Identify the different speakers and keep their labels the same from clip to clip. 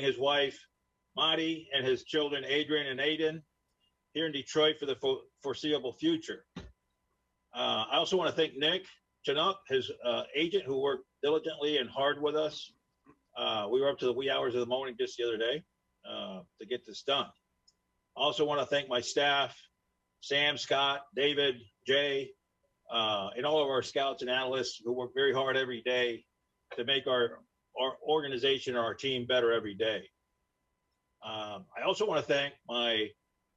Speaker 1: his wife, Marty, and his children, Adrian and Aiden, here in Detroit for the foreseeable future. I also want to thank Nick Chinook, his agent, who worked diligently and hard with us. We were up to the wee hours of the morning just the other day to get this done. I also want to thank my staff, Sam, Scott, David, Jay, and all of our scouts and analysts who work very hard every day to make our organization or our team better every day. I also want to thank my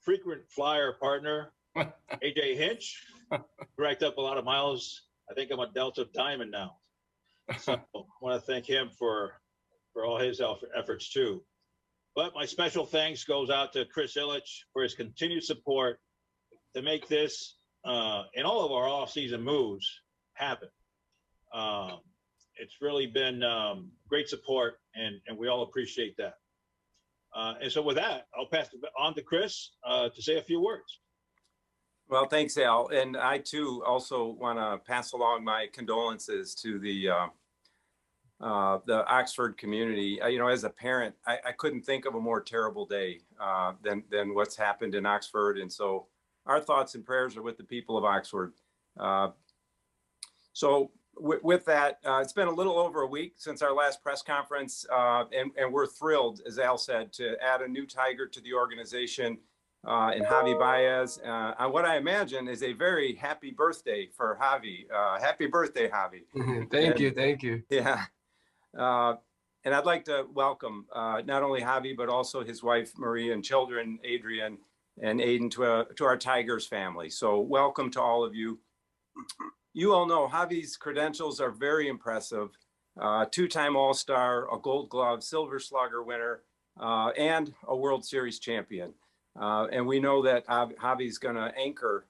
Speaker 1: frequent flyer partner, AJ Hinch, who racked up a lot of miles. I think I'm a Delta Diamond now. So I want to thank him for all his efforts too. But my special thanks goes out to Chris Ilitch for his continued support to make this and all of our off-season moves happen. It's really been great support, and we all appreciate that. And so with that, I'll pass it on to Chris to say a few words.
Speaker 2: Well, thanks, Al. And I, too, also want to pass along my condolences to the Oxford community. As a parent, I couldn't think of a more terrible day than what's happened in Oxford. And so our thoughts and prayers are with the people of Oxford. With that, it's been a little over a week since our last press conference, and we're thrilled, as Al said, to add a new Tiger to the organization in Javier Baez. What I imagine is a very happy birthday for Javy. Happy birthday, Javy.
Speaker 3: Thank you.
Speaker 2: Yeah. And I'd like to welcome not only Javy, but also his wife, Maria, and children, Adrian and Aiden, to our Tigers family. So welcome to all of you. You all know Javy's credentials are very impressive. Two-time All-Star, a Gold Glove, Silver Slugger winner, and a World Series champion. And we know that Javy's going to anchor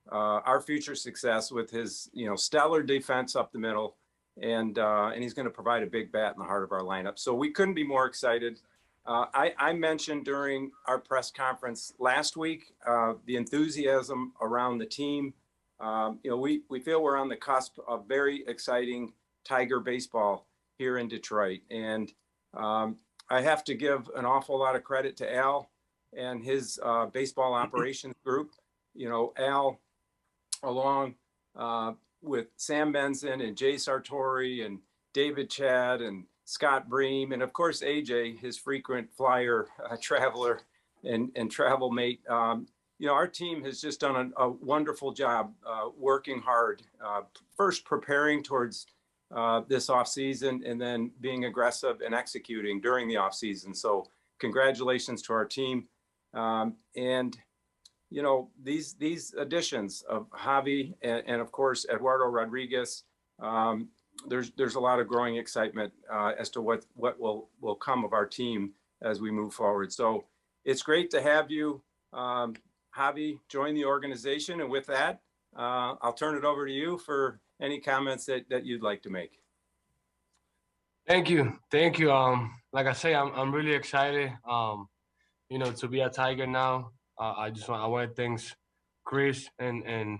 Speaker 2: our future success with his, stellar defense up the middle, and he's going to provide a big bat in the heart of our lineup. So we couldn't be more excited. I mentioned during our press conference last week the enthusiasm around the team. We feel we're on the cusp of very exciting Tiger baseball here in Detroit. And I have to give an awful lot of credit to Al and his baseball operations group. Al, along with Sam Benson and Jay Sartori and David Chad and Scott Bream, and of course, AJ, his frequent flyer traveler and travel mate. Our team has just done a wonderful job working hard, first preparing towards this off season and then being aggressive and executing during the off season. So congratulations to our team. These additions of Javy and of course, Eduardo Rodriguez, there's a lot of growing excitement as to what will come of our team as we move forward. So it's great to have you, Javy, join the organization. And with that, I'll turn it over to you for any comments that you'd like to make.
Speaker 3: Thank you. Like I say, I'm really excited, to be a Tiger now. I want to thank Chris and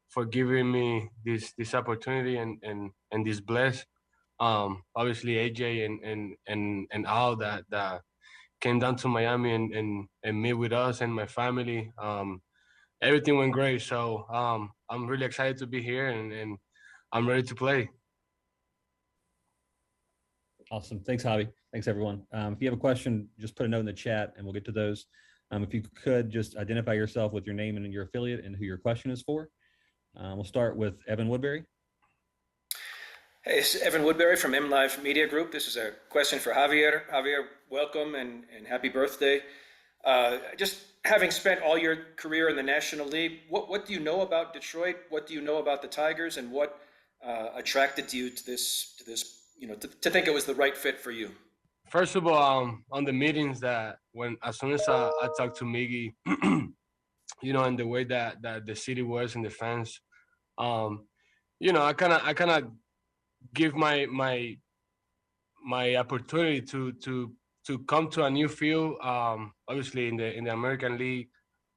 Speaker 3: for giving me this opportunity and this bless. Obviously AJ and Al that came down to Miami and meet with us and my family. Everything went great. So I'm really excited to be here and I'm ready to play.
Speaker 4: Awesome. Thanks, Javy. Thanks, everyone. If you have a question, just put a note in the chat and we'll get to those. If you could just identify yourself with your name and your affiliate and who your question is for. We'll start with Evan Woodbury.
Speaker 5: Hey, it's Evan Woodbury from MLive Media Group. This is a question for Javier. Javier, welcome and happy birthday. Just having spent all your career in the National League, what do you know about Detroit? What do you know about the Tigers, and what attracted you to this to think it was the right fit for you?
Speaker 3: First of all, on the meetings as soon as I talked to Miggy, and the way that the city was and the fans, I kind of give my opportunity to come to a new field. Obviously in the American League,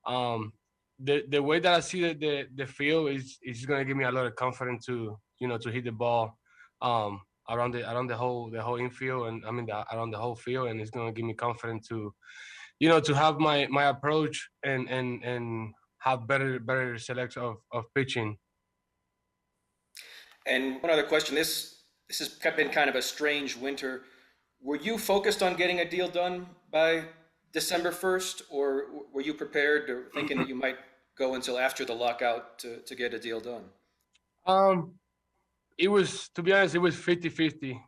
Speaker 3: the way that I see the field is going to give me a lot of confidence to hit the ball. around the whole infield, and I mean around the whole field, and it's gonna give me confidence to, to have my approach and have better select of pitching.
Speaker 5: And one other question: this has been kind of a strange winter. Were you focused on getting a deal done by December 1st, or were you prepared or thinking that you might go until after the lockout to get a deal done?
Speaker 3: It was, to be honest, it was 50-50.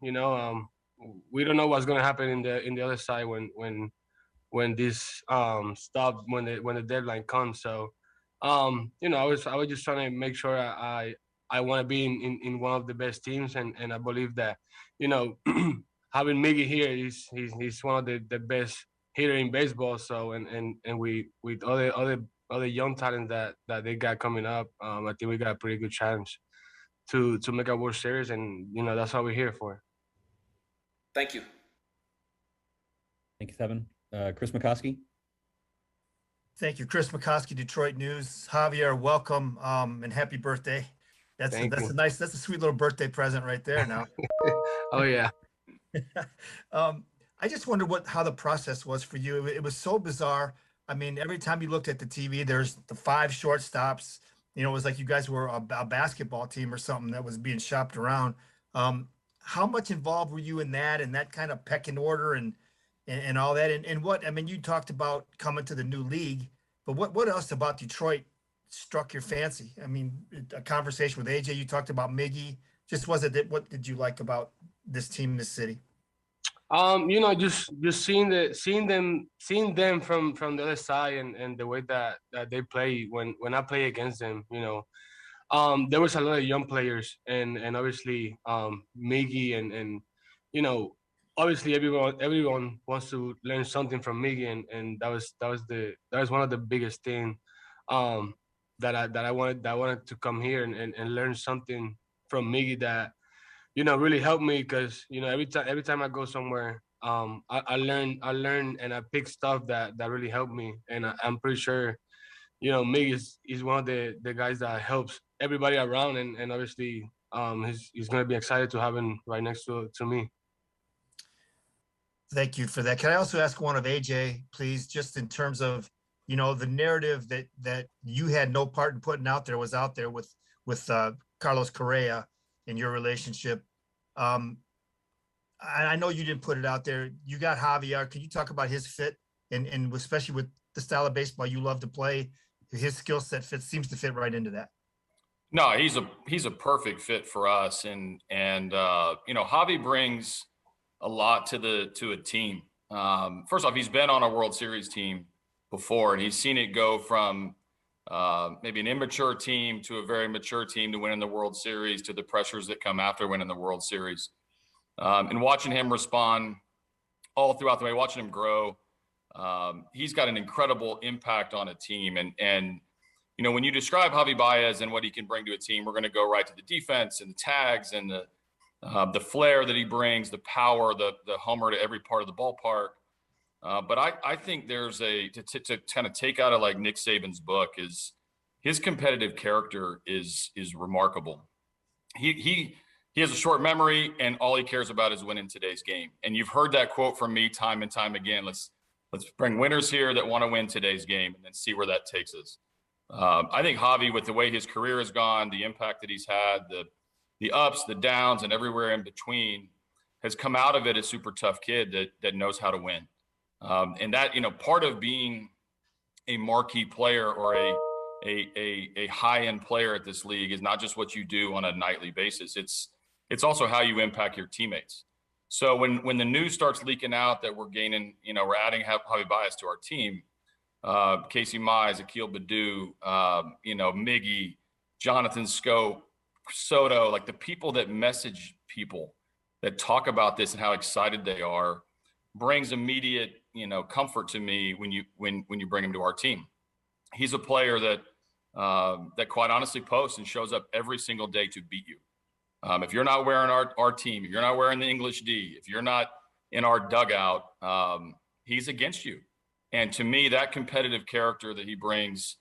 Speaker 3: We don't know what's gonna happen in the other side when this stop when the deadline comes. So, I was just trying to make sure I want to be in one of the best teams, and I believe that, having Miggy here, he's one of the best hitter in baseball. So, and we with other young talent that they got coming up, I think we got a pretty good chance to make a World Series, and that's what we're here for.
Speaker 5: Thank you.
Speaker 4: Thank you, Seven. Chris McCoskey.
Speaker 6: Thank you, Chris McCoskey, Detroit News. Javier, welcome, and happy birthday. That's
Speaker 3: Thank you.
Speaker 6: that's a sweet little birthday present right there. Now,
Speaker 3: Oh yeah.
Speaker 6: I just wondered how the process was for you. It was so bizarre. I mean, every time you looked at the TV, there's the 5 shortstops. It was like you guys were a basketball team or something that was being shopped around. How much involved were you in that kind of pecking order and all that? And what, I mean, you talked about coming to the new league, but what else about Detroit struck your fancy? I mean, a conversation with AJ, you talked about Miggy. Just what did you like about this team, this city?
Speaker 3: Just seeing them from the other side, and the way that they play when I play against them. There was a lot of young players, and obviously Miggy, and obviously everyone wants to learn something from Miggy, and that was one of the biggest thing that I wanted to come here and learn something from Miggy that really helped me, because every time I go somewhere, I learn and I pick stuff that really helped me, and I'm pretty sure Mig is one of the guys that helps everybody around, and obviously he's gonna be excited to have him right next to me.
Speaker 6: Thank you for that. Can I also ask one of AJ, please, just in terms of the narrative that you had no part in putting out there was out there with Carlos Correa in your relationship. I know you didn't put it out there. You got Javier. Can you talk about his fit and especially with the style of baseball you love to play, his skill set seems to fit right into that?
Speaker 7: No, he's a perfect fit for us, and Javy brings a lot to a team. First off, he's been on a World Series team before, and he's seen it go from maybe an immature team to a very mature team to winning the World Series, to the pressures that come after winning the World Series. And watching him respond all throughout the way, watching him grow, he's got an incredible impact on a team. And when you describe Javier Baez and what he can bring to a team, we're going to go right to the defense and the tags and the flair that he brings, the power, the homer to every part of the ballpark. But I think there's to kind of take out of like Nick Saban's book is his competitive character is remarkable. He has a short memory, and all he cares about is winning today's game. And you've heard that quote from me time and time again. Let's bring winners here that want to win today's game, and then see where that takes us. I think Javy, with the way his career has gone, the impact that he's had, the ups, the downs, and everywhere in between, has come out of it a super tough kid that knows how to win. And that, part of being a marquee player or a high-end player at this league is not just what you do on a nightly basis. It's also how you impact your teammates. So when the news starts leaking out that we're adding Javier Baez to our team, Casey Mize, Akil Baddoo, Miggy, Jonathan Scope, Soto, like the people that message people that talk about this and how excited they are, brings immediate comfort to me when you bring him to our team. He's a player that quite honestly posts and shows up every single day to beat you. If you're not wearing our team, if you're not wearing the English D, if you're not in our dugout, he's against you. And to me, that competitive character that he brings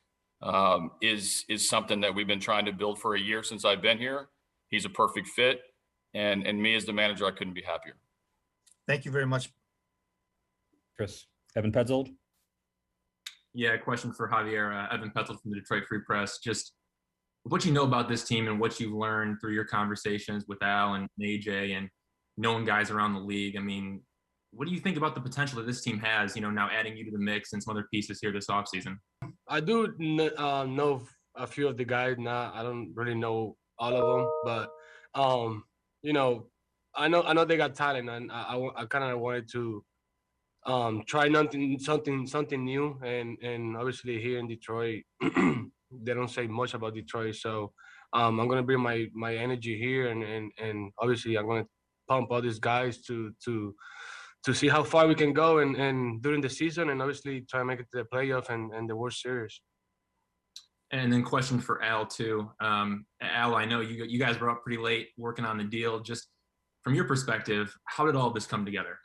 Speaker 7: is something that we've been trying to build for a year since I've been here. He's a perfect fit. And me as the manager, I couldn't be happier.
Speaker 6: Thank you very much.
Speaker 4: Chris, Evan Petzold.
Speaker 8: Yeah, question for Javier. Evan Petzold from the Detroit Free Press. Just what you know about this team and what you've learned through your conversations with Al and AJ and knowing guys around the league. I mean, what do you think about the potential that this team has, now adding you to the mix and some other pieces here this offseason?
Speaker 3: I do know a few of the guys. I don't really know all of them, but I know they got talent, and I kind of wanted to try something new, and obviously here in Detroit, they don't say much about Detroit, so I'm gonna bring my energy here, and obviously I'm gonna pump all these guys to see how far we can go and during the season, and obviously try to make it to the playoff and the World Series.
Speaker 8: And then question for Al too. Al, I know you guys were up pretty late working on the deal. Just from your perspective, how did all this come together?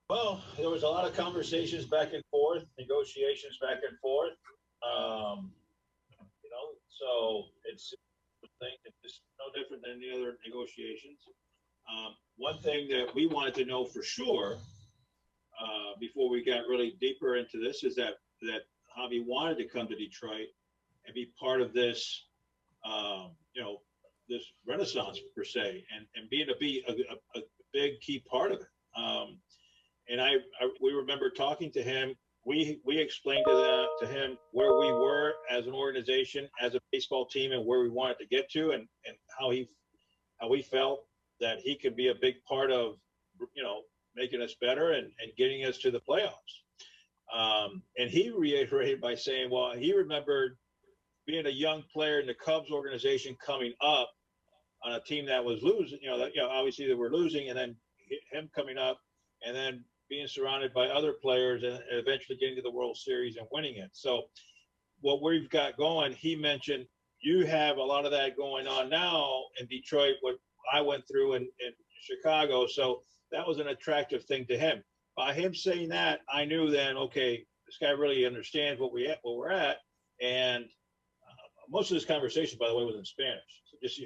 Speaker 1: Well, there was a lot of conversations back and forth, negotiations back and forth. So it's no different than any other negotiations. One thing that we wanted to know for sure before we got really deeper into this is that Javy wanted to come to Detroit and be part of this, this renaissance per se, and be a big key part of it. And we remember talking to him. We explained to him where we were as an organization, as a baseball team, and where we wanted to get to, and how we felt that he could be a big part of, making us better and getting us to the playoffs. And he reiterated by saying, well, he remembered being a young player in the Cubs organization coming up on a team that was losing, obviously they were losing, and then him coming up and then being surrounded by other players and eventually getting to the World Series and winning it. So what we've got going, he mentioned, you have a lot of that going on now in Detroit, what I went through in Chicago. So that was an attractive thing to him. By him saying that, I knew then, okay, this guy really understands what we're at. And most of this conversation, by the way, was in Spanish. So just,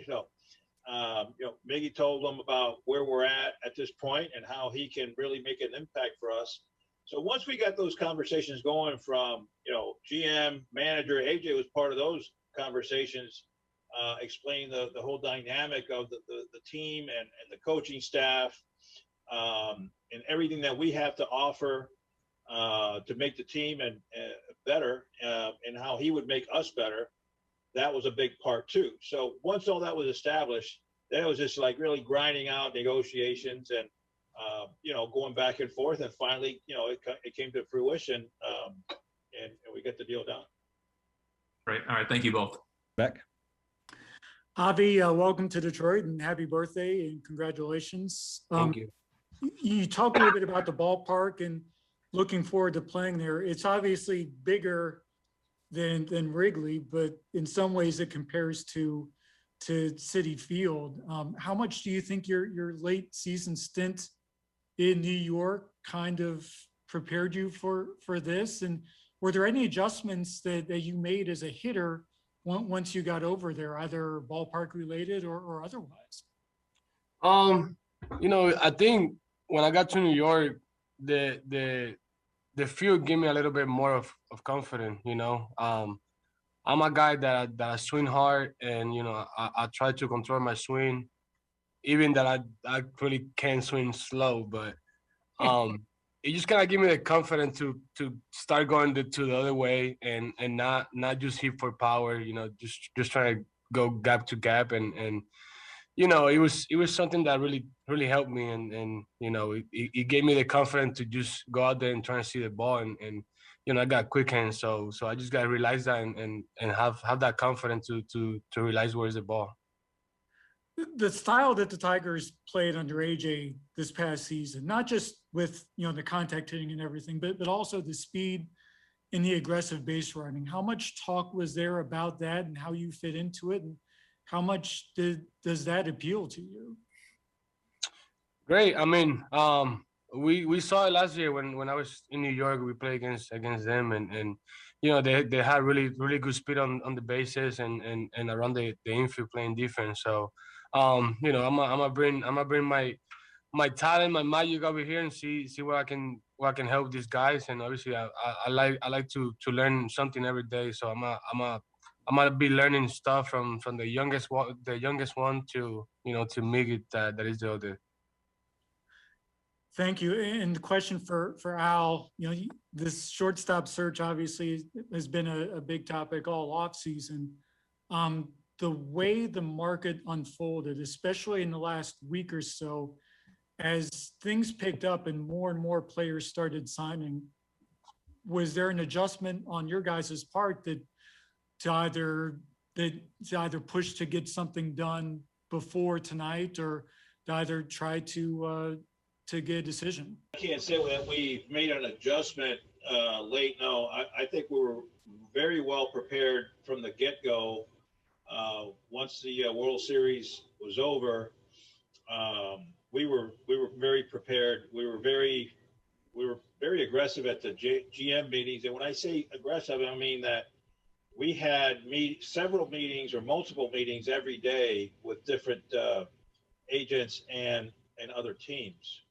Speaker 1: Miggy told them about where we're at this point and how he can really make an impact for us. So once we got those conversations going from, GM, manager, AJ was part of those conversations, explaining the whole dynamic of the team and the coaching staff, and everything that we have to offer to make the team and better, and how he would make us better. That was a big part too. So once all that was established, then it was just like really grinding out negotiations and going back and forth, and finally it came to fruition, and we get the deal done.
Speaker 8: Right. All right. Thank you both.
Speaker 4: Beck.
Speaker 9: Javy, welcome to Detroit and happy birthday and congratulations.
Speaker 3: Thank you.
Speaker 9: You talked a little bit about the ballpark and looking forward to playing there. It's obviously bigger than Wrigley, but in some ways it compares to Citi Field. How much do you think your late season stint in New York kind of prepared you for this? And were there any adjustments that you made as a hitter once you got over there, either ballpark related or otherwise?
Speaker 3: I think when I got to New York, the field gave me a little bit more of confidence. I'm a guy that I swing hard, and I try to control my swing, even that I really can't swing slow. But it just kind of gave me the confidence to start going to the other way and not just hit for power. Just trying to go gap to gap, and it was something that really helped me, and it gave me the confidence to just go out there and try to see the ball, and I got quick hands, so I just got to realize that and have that confidence to realize where's the ball.
Speaker 9: The style that the Tigers played under AJ this past season, not just with the contact hitting and everything, but also the speed and the aggressive base running. How much talk was there about that and how you fit into it, and how much does that appeal to you?
Speaker 3: Great. I mean, we saw it last year when I was in New York. We played against them, and they had really good speed on the bases and around the infield playing defense. So I'm gonna bring my talent, my magic over here, and see where I can help these guys. And obviously, I like to learn something every day. So I'm gonna be learning stuff from the youngest one to to Miggy that is the older.
Speaker 9: Thank you. And the question for Al, this shortstop search obviously has been a big topic all off season. The way the market unfolded, especially in the last week or so, as things picked up and more players started signing, was there an adjustment on your guys' part to either push to get something done before tonight, or to either try to get a decision?
Speaker 1: I can't say that we made an adjustment late. No, I think we were very well prepared from the get-go. Once the World Series was over, we were very prepared. We were very aggressive at the GM meetings. And when I say aggressive, I mean that we had several meetings or multiple meetings every day with different agents and other teams.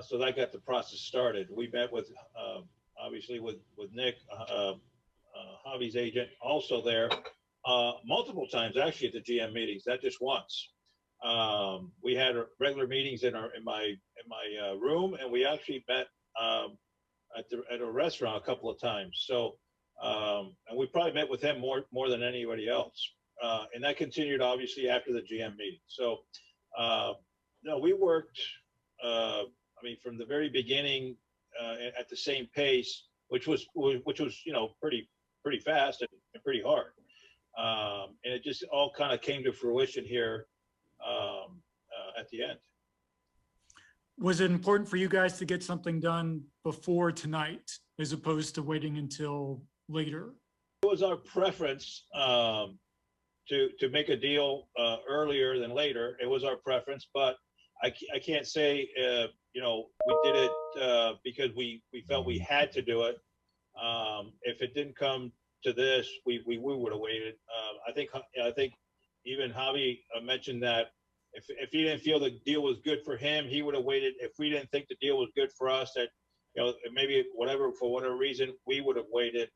Speaker 1: So that got the process started. We met with, obviously with Nick, Javy's agent, also there, multiple times actually at the GM meetings, not just once. We had regular meetings in my room, and we actually met at a restaurant a couple of times. So, and we probably met with him more than anybody else. And that continued obviously after the GM meeting. So, no, we worked. From the very beginning at the same pace, which was pretty fast and pretty hard, and it just all kind of came to fruition here at the end.
Speaker 9: Was it important for you guys to get something done before tonight, as opposed to waiting until later?
Speaker 1: It was our preference to make a deal earlier than later. It was our preference, but I can't say we did it because we felt we had to do it. If it didn't come to this, we would have waited. I think even Javy mentioned that if he didn't feel the deal was good for him, he would have waited. If we didn't think the deal was good for us, that maybe for whatever reason, we would have waited.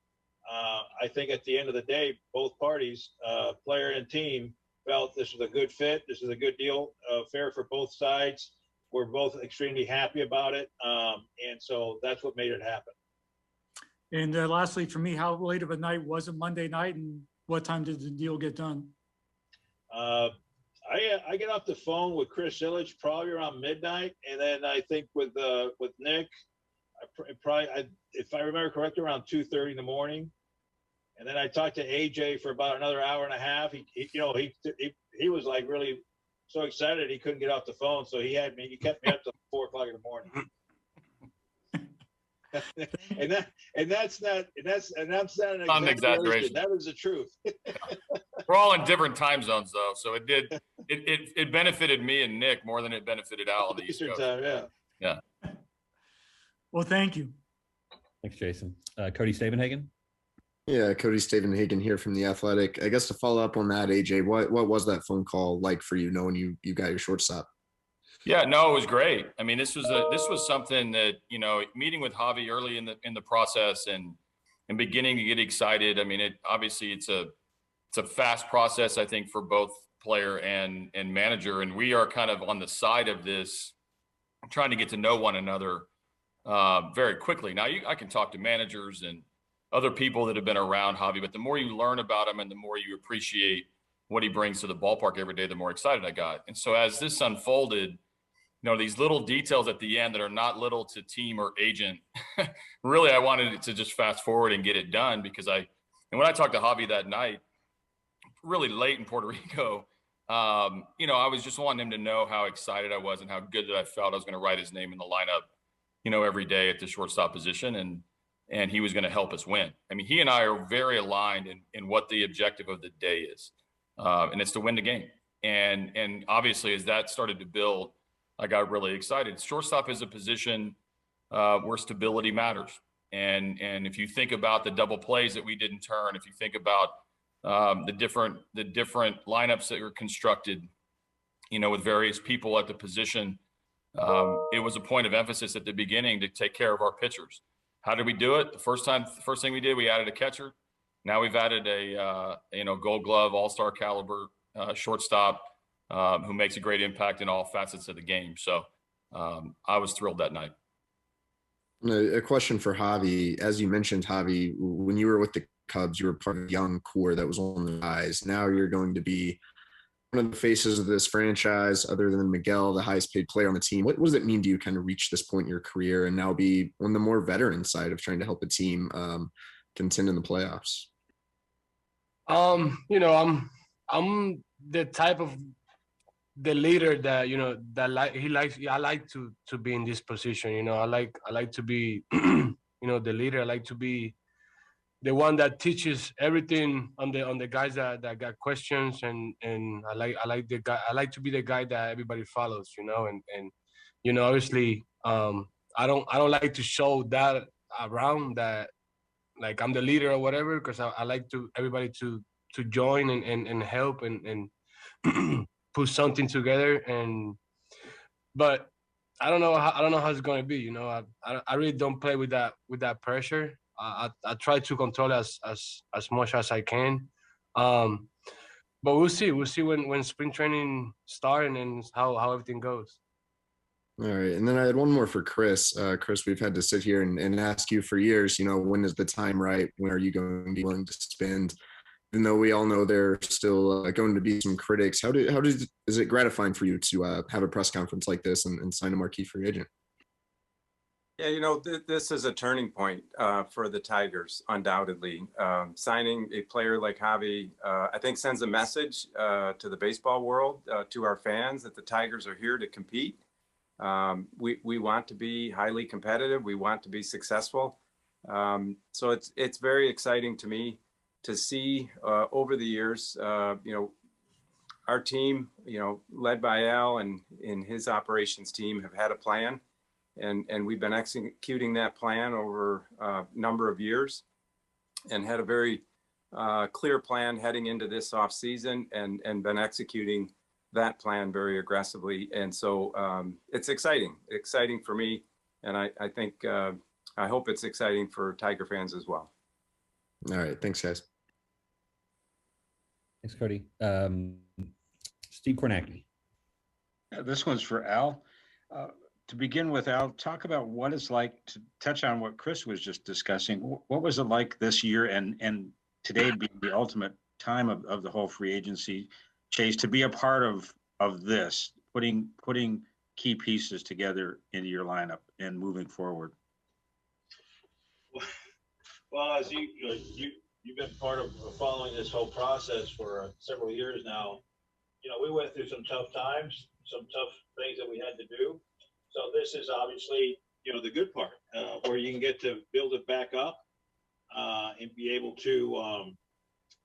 Speaker 1: I think at the end of the day, both parties, player and team, felt this was a good fit. This is a good deal, fair for both sides. We're both extremely happy about it. And so that's what made it happen.
Speaker 9: And lastly, for me, how late of a night was it Monday night, and what time did the deal get done?
Speaker 1: I get off the phone with Chris Ilitch probably around midnight. And then I think with Nick, if I remember correctly, around 2:30 in the morning. And then I talked to AJ for about another hour and a half. He was like really so excited he couldn't get off the phone, so he kept me up till 4 o'clock in the morning. and that's not an exaggeration. That was the truth.
Speaker 7: We're all in different time zones though, so it benefited me and Nick more than it benefited Al on the East Coast.
Speaker 1: Time,
Speaker 7: yeah.
Speaker 9: Well, thank you.
Speaker 4: Thanks, Jason. Cody Stavenhagen.
Speaker 10: Yeah, Cody Stavenhagen here from The Athletic. I guess to follow up on that, AJ, what was that phone call like for you, knowing you got your shortstop? Yeah, no, it was great. I mean, this was something that, meeting with Javy early in the process and beginning to get excited. I mean, it's a fast process, I think, for both player and manager, and we are kind of on the side of this, trying to get to know one another very quickly. Now, I can talk to managers and other people that have been around Javy, but the more you learn about him and the more you appreciate what he brings to the ballpark every day, the more excited I got. And so as this unfolded, these little details at the end that are not little to team or agent, really, I wanted it to just fast forward and get it done because when I talked to Javy that night, really late in Puerto Rico, I was just wanting him to know how excited I was and how good that I felt I was going to write his name in the lineup, every day at the shortstop position. And he was going to help us win. I mean, he and I are very aligned in what the objective of the day is. And it's to win the game. And obviously, as that started to build, I got really excited. Shortstop is a position where stability matters. And if you think about the double plays that we didn't turn, if you think about the different lineups that were constructed,
Speaker 7: with various people at the position. It was a point of emphasis at the beginning to take care of our pitchers. How did we do it? The first thing we did, we added a catcher. Now we've added a Gold Glove, All-Star caliber shortstop who makes a great impact in all facets of the game. So I was thrilled that night.
Speaker 10: A question for Javy. As you mentioned, Javy, when you were with the Cubs, you were part of the young core that was on the rise. Now you're going to be one of the faces of this franchise, other than Miguel, the highest paid player on the team. What does it mean to you kind of reach this point in your career and now be on the more veteran side of trying to help a team contend in the playoffs?
Speaker 3: I'm the type of the leader that I like to be in this position. I like to be the leader. I like to be the one that teaches everything on the guys that got questions, and I like to be the guy that everybody follows, and obviously I don't like to show that around, that like I'm the leader or whatever, because I like everybody to join and help and put something together. But I don't know how it's going to be. I really don't play with that pressure. I try to control it as much as I can. But we'll see when spring training starts and how everything goes.
Speaker 10: All right. And then I had one more for Chris. Chris, we've had to sit here and ask you for years, when is the time right? When are you going to be willing to spend? Even though we all know there are still going to be some critics, is it gratifying for you to have a press conference like this and sign a marquee free agent?
Speaker 2: Yeah, this is a turning point for the Tigers, undoubtedly. Signing a player like Javy, I think, sends a message to the baseball world, to our fans, that the Tigers are here to compete. We want to be highly competitive. We want to be successful. So it's very exciting to me to see over the years, our team, led by Al and his operations team, have had a plan. And we've been executing that plan over a number of years, and had a very clear plan heading into this off season, and been executing that plan very aggressively. And so it's exciting for me. And I think, I hope it's exciting for Tiger fans as well.
Speaker 10: All right. Thanks, guys.
Speaker 4: Thanks, Cody. Steve Kornacki.
Speaker 11: This one's for Al. To begin with, Al, talk about what it's like to touch on what Chris was just discussing. What was it like this year and today being the ultimate time of the whole free agency chase, to be a part of this, putting key pieces together into your lineup and moving forward?
Speaker 1: Well, as you've been part of following this whole process for several years now, we went through some tough times, some tough things that we had to do. So this is obviously, the good part, where you can get to build it back up and be able to,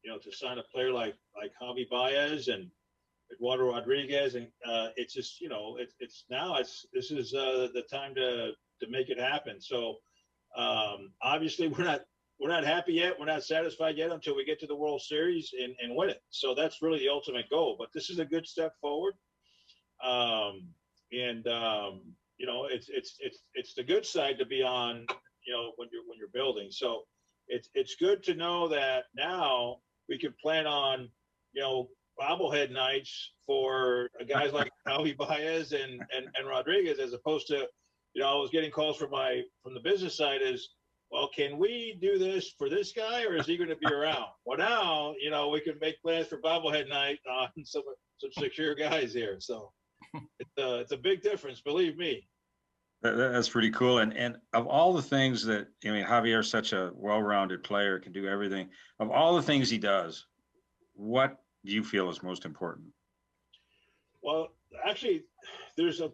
Speaker 1: to sign a player like Javier Baez and Eduardo Rodriguez. And it's just, this is the time to make it happen. So obviously we're not happy yet. We're not satisfied yet until we get to the World Series and win it. So that's really the ultimate goal. But this is a good step forward. It's the good side to be on, when you're building. So it's good to know that now we can plan on, bobblehead nights for guys like Javier Baez and Rodriguez, as opposed to, I was getting calls from the business side is, well, can we do this for this guy, or is he going to be around? Well, now, we can make plans for bobblehead night on some secure guys here. So it's a big difference, believe me.
Speaker 11: That's pretty cool. And of all the things that, Javier is such a well-rounded player, can do everything. Of all the things he does, what do you feel is most important?
Speaker 1: Well, actually, there's a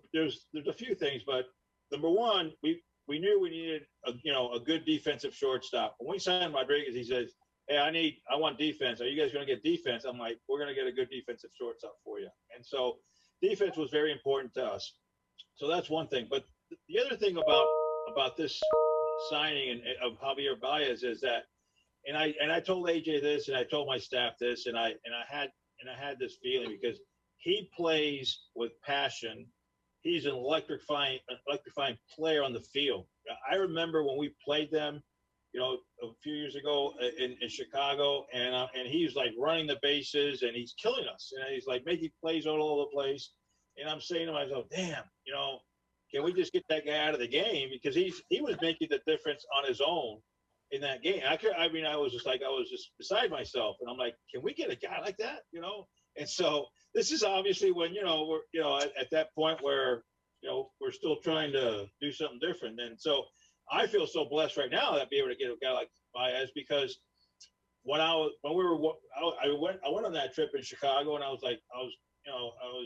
Speaker 1: few things, but number one, we knew we needed a good defensive shortstop. When we signed Rodriguez, he says, "Hey, I want defense. Are you guys going to get defense?" I'm like, "We're going to get a good defensive shortstop for you." And so defense was very important to us. So that's one thing. But the other thing about this signing of Javier Baez is that, and I told AJ this, and I told my staff this, and I had this feeling, because he plays with passion. He's an electrifying player on the field. I remember when we played them, a few years ago in Chicago, and he's like running the bases and he's killing us. And he's like making plays all over the place. And I'm saying to myself, damn, can we just get that guy out of the game? Because he was making the difference on his own in that game. I was just beside myself, and I'm like, can we get a guy like that? And so this is obviously when we're at that point where we're still trying to do something different. And so I feel so blessed right now that be able to get a guy like Baez, because I went on that trip in Chicago, and I was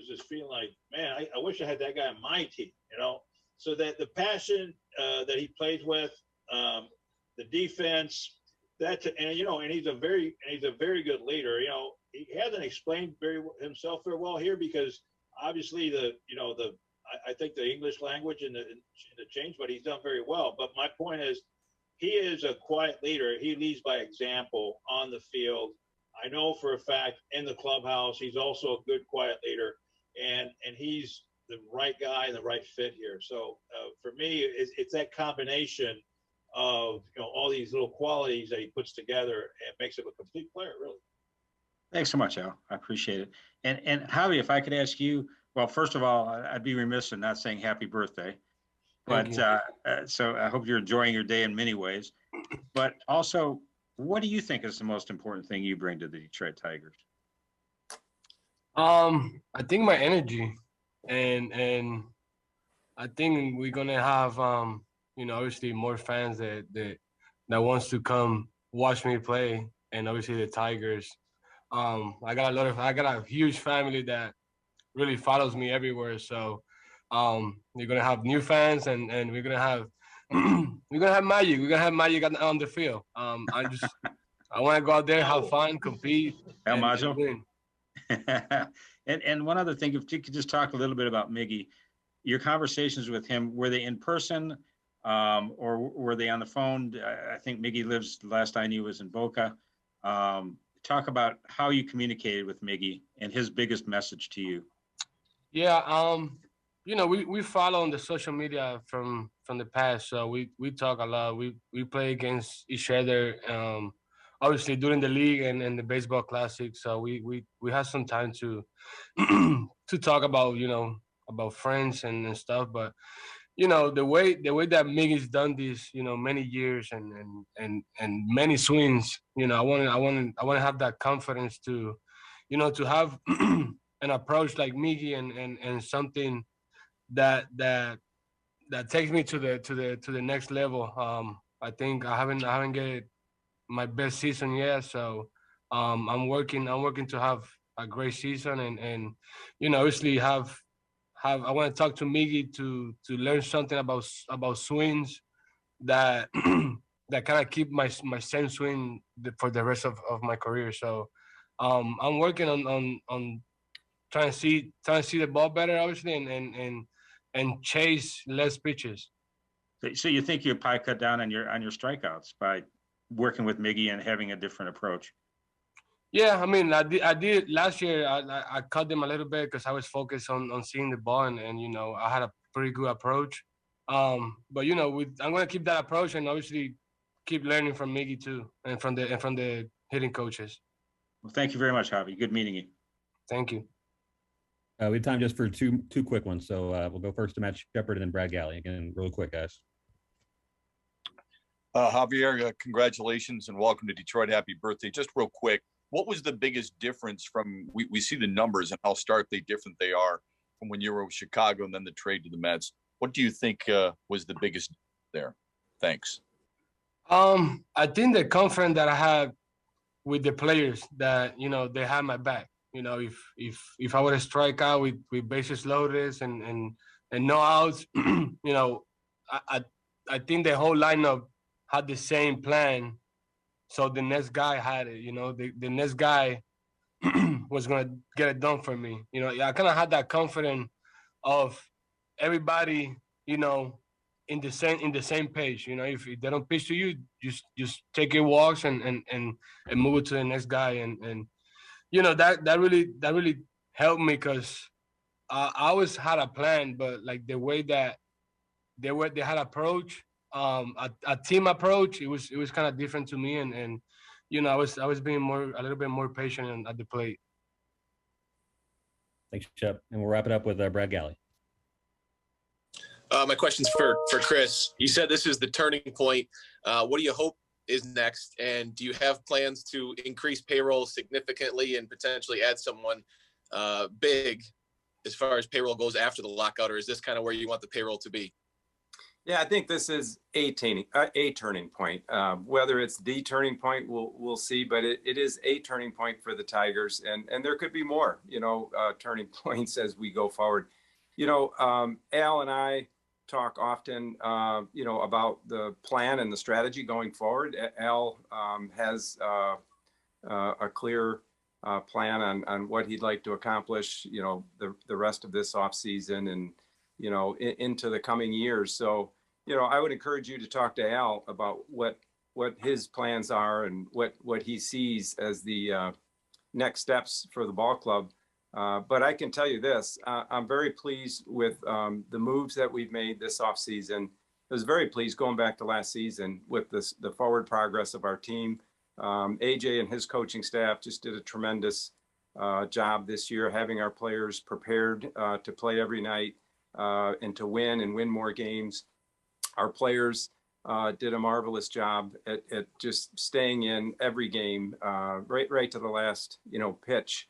Speaker 1: just feeling like, man, I wish I had that guy on my team, so that the passion that he plays with, the defense, and he's a very good leader. He hasn't explained himself very well here, because obviously I think the English language and the change, but he's done very well. But my point is, he is a quiet leader. He leads by example on the field. I know for a fact in the clubhouse, he's also a good, quiet leader, and he's the right guy and the right fit here. So for me, it's that combination of all these little qualities that he puts together and makes him a complete player, really.
Speaker 11: Thanks so much, Al. I appreciate it. And Javi, if I could ask you, well, first of all, I'd be remiss in not saying happy birthday. But so I hope you're enjoying your day in many ways. But also, what do you think is the most important thing you bring to the Detroit Tigers?
Speaker 3: I think my energy, and I think we're gonna have obviously more fans that wants to come watch me play, and obviously the Tigers. I got a huge family that really follows me everywhere. So we're gonna have new fans, and we're gonna have magic. We're gonna have magic on the field. I want to go out there, have fun, compete, and win.
Speaker 11: And one other thing, if you could just talk a little bit about Miggy, your conversations with him, were they in person or were they on the phone? I think Miggy lives, last I knew, was in Boca. Talk about how you communicated with Miggy and his biggest message to you.
Speaker 3: Yeah, we follow on the social media from the past, so we talk a lot. We play against each other, obviously during the league and the baseball classic. So we have some time to to talk about about friends and stuff. But the way that Miggy's done this, many years and many swings, I want to have that confidence to, to have an approach like Miggy and something that takes me to the next level. I think I haven't get my best season yet, so I'm working to have a great season and obviously I want to talk to Miggy to learn something about swings that that kind of keep my same swing for the rest of my career. So I'm working on trying to see the ball better, obviously, and chase less pitches.
Speaker 11: So you think you probably cut down on your strikeouts by working with Miggy and having a different approach?
Speaker 3: Yeah, I mean, I did last year. I cut them a little bit because I was focused on seeing the ball, and I had a pretty good approach. But I'm gonna keep that approach and obviously keep learning from Miggy too, and from the hitting coaches.
Speaker 11: Well, thank you very much, Javi. Good meeting you.
Speaker 3: Thank you.
Speaker 4: We have time just for two quick ones. So we'll go first to Matt Shepard and then Brad Galley. Again, real quick, guys.
Speaker 12: Javier, congratulations and welcome to Detroit. Happy birthday. Just real quick, what was the biggest difference from, we see the numbers and how starkly different they are from when you were with Chicago and then the trade to the Mets. What do you think was the biggest there? Thanks.
Speaker 3: I think the confidence that I had with the players that, they had my back. If I were to strike out with bases loaded and no outs, I think the whole lineup had the same plan. So the next guy had it, the next guy was going to get it done for me. I kind of had that confidence of everybody, in the same page. If they don't pitch to you, just take your walks and move it to the next guy. And that really helped me because I always had a plan, but like the way that they had approach, a team approach, it was kind of different to me, and I was being a little bit more patient at the plate.
Speaker 4: Thanks, Shep. And we'll wrap it up with Brad Galley.
Speaker 13: My question's for Chris. You said this is the turning point. What do you hope is next? And do you have plans to increase payroll significantly and potentially add someone big as far as payroll goes after the lockout, or is this kind of where you want the payroll to be?
Speaker 2: Yeah, I think this is a turning point. Whether it's the turning point, we'll see. But it is a turning point for the Tigers, and there could be more, turning points as we go forward. Al and I talk often, about the plan and the strategy going forward. Al has a clear plan on what he'd like to accomplish, the rest of this offseason and, into the coming years. So, I would encourage you to talk to Al about what his plans are and what he sees as the next steps for the ball club. But I can tell you this, I'm very pleased with the moves that we've made this offseason. I was very pleased going back to last season with the forward progress of our team. AJ and his coaching staff just did a tremendous job this year, having our players prepared to play every night and to win more games. Our players did a marvelous job at just staying in every game, right to the last, pitch,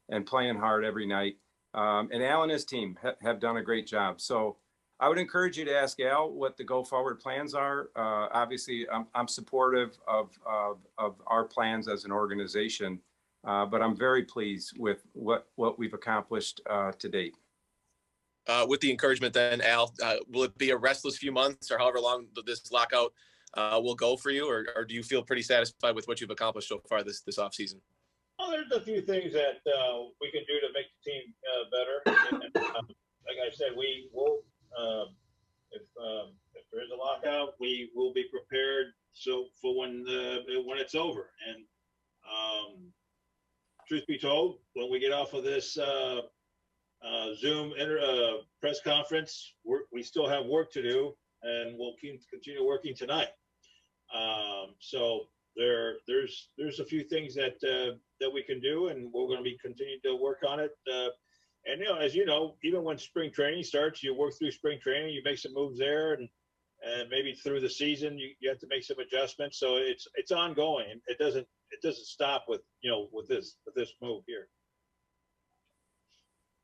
Speaker 2: and playing hard every night. And Al and his team have done a great job. So I would encourage you to ask Al what the go forward plans are. Obviously, I'm supportive of our plans as an organization, but I'm very pleased with what we've accomplished to date.
Speaker 13: With the encouragement then, Al, will it be a restless few months or however long this lockout will go for you, or do you feel pretty satisfied with what you've accomplished so far this offseason?
Speaker 1: Well, there's a few things that we can do to make the team better. And, like I said, we will, if there is a lockout, we will be prepared for when it's over. And truth be told, when we get off of this Zoom press conference, we still have work to do, and we'll continue working tonight. So there's a few things that we can do, and we're going to be continuing to work on it. And as you know, even when spring training starts, you work through spring training, you make some moves there, and maybe through the season you have to make some adjustments. So it's ongoing. It doesn't stop with this move here.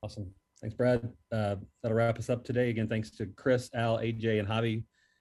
Speaker 4: Awesome. Thanks, Brad. That'll wrap us up today. Again, thanks to Chris, Al, AJ, and Javy